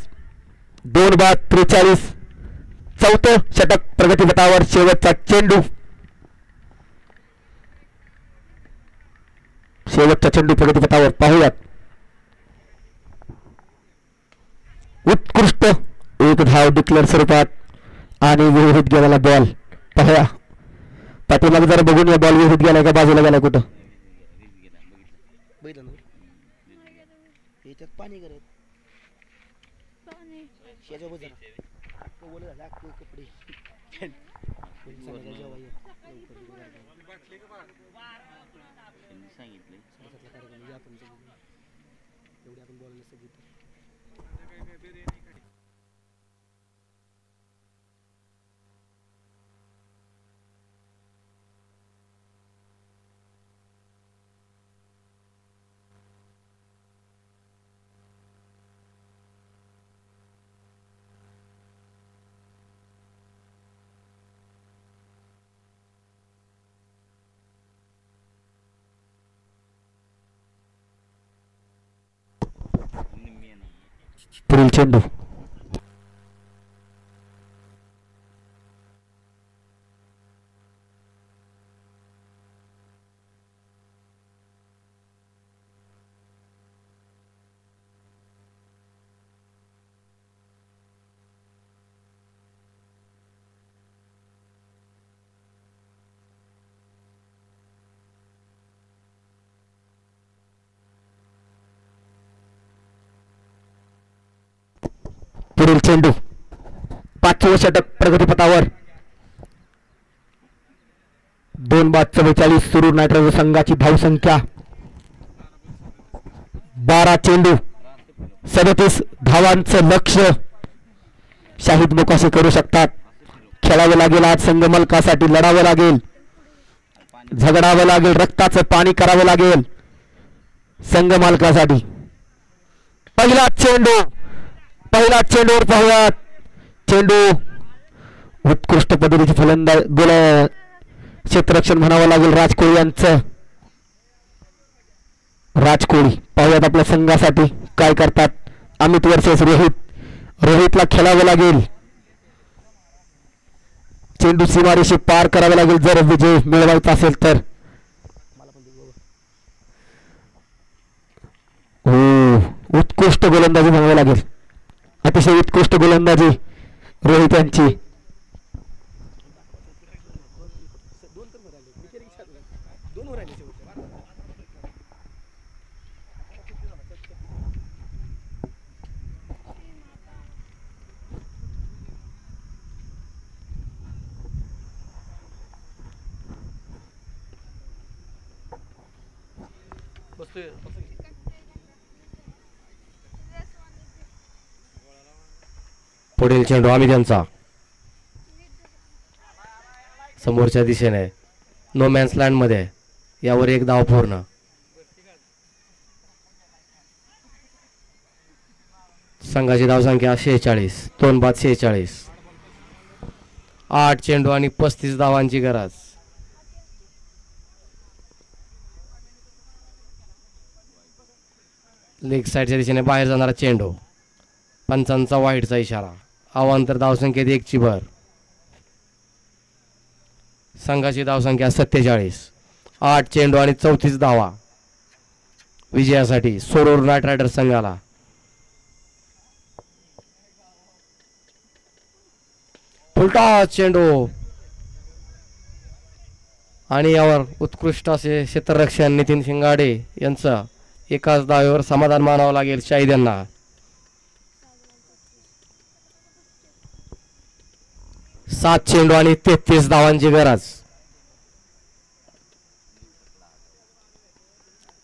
2 बाद 43. 4थं षटक प्रगतीपथावर. शेवटचा चेंडू, शेवटचा चेंडू प्रगतीपथावर. पाहूयात. उत्कृष्ट एक धाव डिक्लेअर स्वरूपात आणि विहिरीत गेलेला बॉल. पाहूया पाठीमागे जरा बघून या बॉल विहिरीत गेलाय का बाजूला गेलाय कुठं. पाणी पुढील चेंडू पुढील चेंडू 5वे षटक प्रगतीपथावर. 2:44 सुरू नायट्रोजन संघाची धावसंख्या. 12 चेंडू 37 धावांचं लक्ष्य शाहिद मोकाशी करू शकतात. खेळावं लागेल आज संघ मालकासाठी, लढावं लागेल, झगडावं लागेल, रक्ताचं पाणी करावं लागेल संघ मालकासाठी. पहिला चेंडूवर पाहूयात. चेंडू उत्कृष्ट पद्धतीचे फलंदाज क्षेत्ररक्षण म्हणावं लागेल राजकोळी यांचं. राजकोळी पाहूयात आपल्या संघासाठी काय करतात. अमित वर्सेस रोहितला खेळावं लागेल. चेंडू सीमारेषे पार करावं लागेल जर विजय मिळवायचा असेल तर. उत्कृष्ट गोलंदाजी म्हणावी लागेल, अतिशय उत्कृष्ट गोलंदाजी रोहित यांची. पुढील चेंडू आम्ही त्यांचा समोरच्या दिशेने नो मॅन्स लँड मध्ये. यावर एक धाव पूर्ण. संघाची धावसंख्या 46. 2 बाद 46. 8 चेंडू आणि 35 धावांची गरज. लेग साईडच्या दिशेने बाहेर जाणारा चेंडू. पंचांचा वाईटचा इशारा. अवांतर धावसंख्येत 1 ची भर. संघाची धावसंख्या 47. 8 चेंडू आणि 34 धावा विजयासाठी सोरूर नाईट रायडर्स संघाला. फुलटा चेंडू आणि यावर उत्कृष्ट असे क्षेत्ररक्षण नितीन शिंगाडे यांचं. एकाच धावेवर समाधान मानावं लागेल शाहिद यांना. 7 चेंडू आणि 33 धावांची गरज.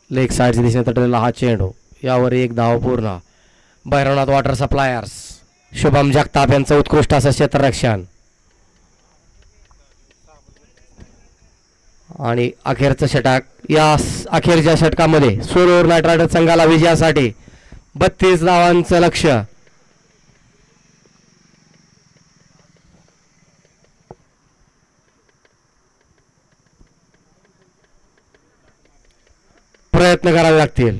लेग साईडच्या दिशेने तटलेला हा चेंडू. यावर 1 धाव पूर्ण. भैरवनाथ वॉटर सप्लायर्स शुभम जगताप यांचं उत्कृष्ट असं क्षेत्ररक्षण. आणि अखेरचं षटक. या अखेरच्या षटकामध्ये सोरूर नाईट रायडर्स संघाला विजयासाठी 32 धावांचं लक्ष्य. प्रयत्न करावे लागतील.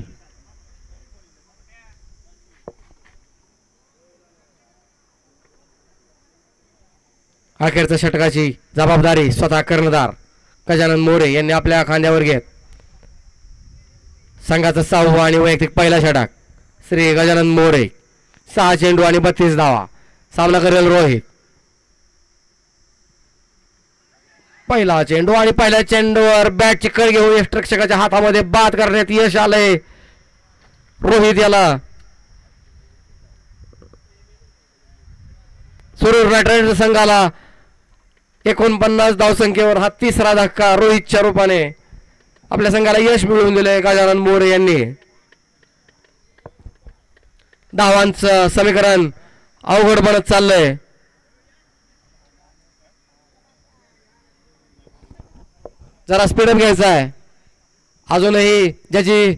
अखेरच्या षटकाची जबाबदारी स्वतः कर्णधार गजानन मोरे यांनी आपल्या खांद्यावर घेत संघाचा 6वा आणि वैयक्तिक पहिला षटक श्री गजानन मोरे. 6 चेंडू आणि 32 धावा. सामना करेल रोहित. पहिला चेंडू आणि पहिल्या चेंडूवर बॅटची कळ घेऊन यष्टरक्षकाच्या हातामध्ये बाद करण्यात यश आलंय रोहित याला. सोरूर नाईट रायडर्स संघाला 49 धावसंख्येवर हा 3रा धक्का रोहितच्या रूपाने आपल्या संघाला यश मिळवून दिलंय गजानन मोरे यांनी. धावांचं समीकरण अवघड बनत चाललंय. जरा स्पीडअप घ्यायचा आहे. अजूनही ज्याची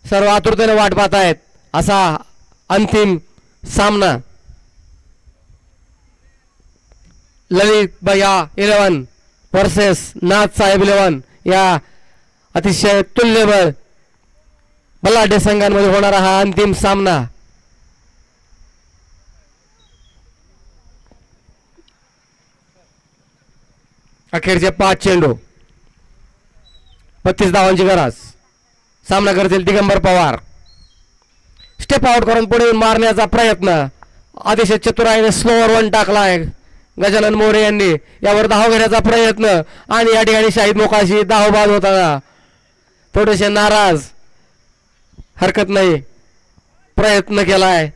सर्व आतुरतेने वाट पाहत आहेत असा अंतिम सामना. ललित भैया 11 वर्सेस नाथ साहेब 11 या अतिशय तुल्यबळ बलाढ्य संघांमध्ये होणारा हा अंतिम सामना. अखेरचे 5 चेंडू 32 धावांची गरज. सामना करतील दिगंबर पवार. स्टेप आउट करून पुढे येऊन मारण्याचा प्रयत्न. अतिशय चतुराईने स्लोअर 1 टाकलाय गजानन मोरे यांनी. यावर धाव घेण्याचा प्रयत्न आणि या ठिकाणी शाहिद मोकाशी धावबाद होताना थोडेसे नाराज. हरकत नाही, प्रयत्न केलाय.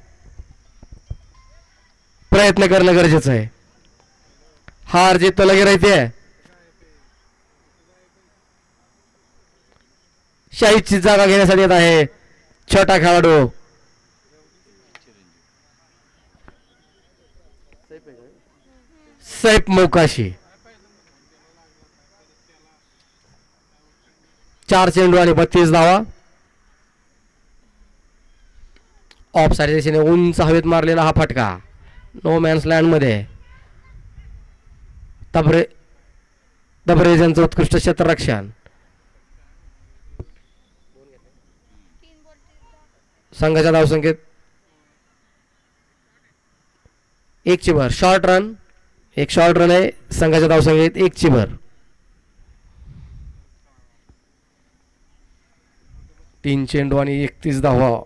प्रयत्न करणं गरजेचं आहे. हार जीत तो लगे रहते है. शाहीची जागा घेण्यासाठी येत आहे छोटा खेळाडू सैफ मोकाशी. 4 चेंडू आणि 32 धावा. ऑफ साईड दिशेने उंच हवेत मारलेला हा फटका नो मॅन्स लँड मध्ये. दबरेज यांचं उत्कृष्ट क्षेत्ररक्षण. संघाच्या धावसंख्येत 1 ची भर. Short run. एक शॉर्ट रन आहे. संघाच्या धावसंख्येत 1 ची भर. 3 चेंडू आणि 31 धावा.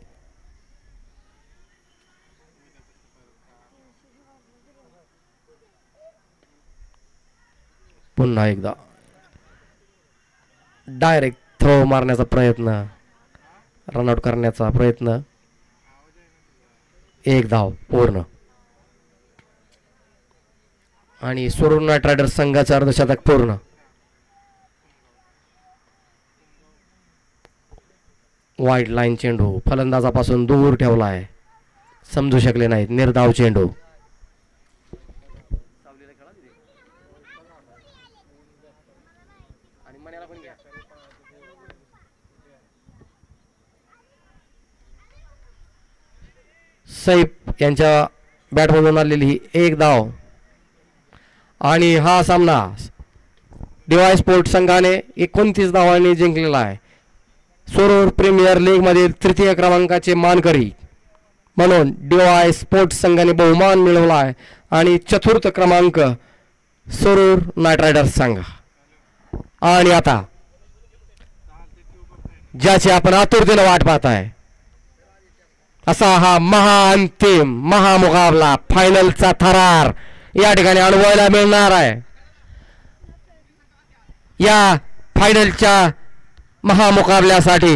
पुन्हा एकदा डायरेक्ट थ्रो मारण्याचा प्रयत्न. रनआउट करण्याचा प्रयत्न. 1 धाव पूर्ण. आणि सोडून नाईट रायडर्स संघाचं अर्धशतक पूर्ण. वाईड लाईन चेंडू फलंदाजापासून दूर ठेवला आहे. समजू शकले नाहीत. निर्धाव चेंडू. सैफ यांच्या बॅटमधून आलेली 1 धाव. आणि हा सामना DY स्पोर्ट्स संघाने 29 धावांनी जिंकलेला आहे. सोरूर प्रीमियर लीग मधील 3य क्रमांकाचे मानकरी म्हणून DY स्पोर्ट्स संघाने बहुमान मिळवला आहे. आणि 4थ क्रमांक सोरूर नाईट रायडर्स संघ. आणि आता ज्याची आपण आतुरतेने वाट पाहताय असा हा महाअंतिम महामुकाबला फायनलचा थरार या ठिकाणी अनुभवायला मिळणार आहे. या फायनलच्या महामुकाबल्यासाठी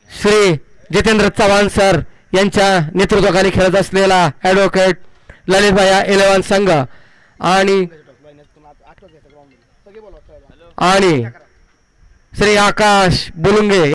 श्री जितेंद्र चव्हाण सर यांच्या नेतृत्वाखाली खेळत असलेला ॲडव्होकेट ललितभाई 11 संघ आणि श्री आकाश बुलुंगे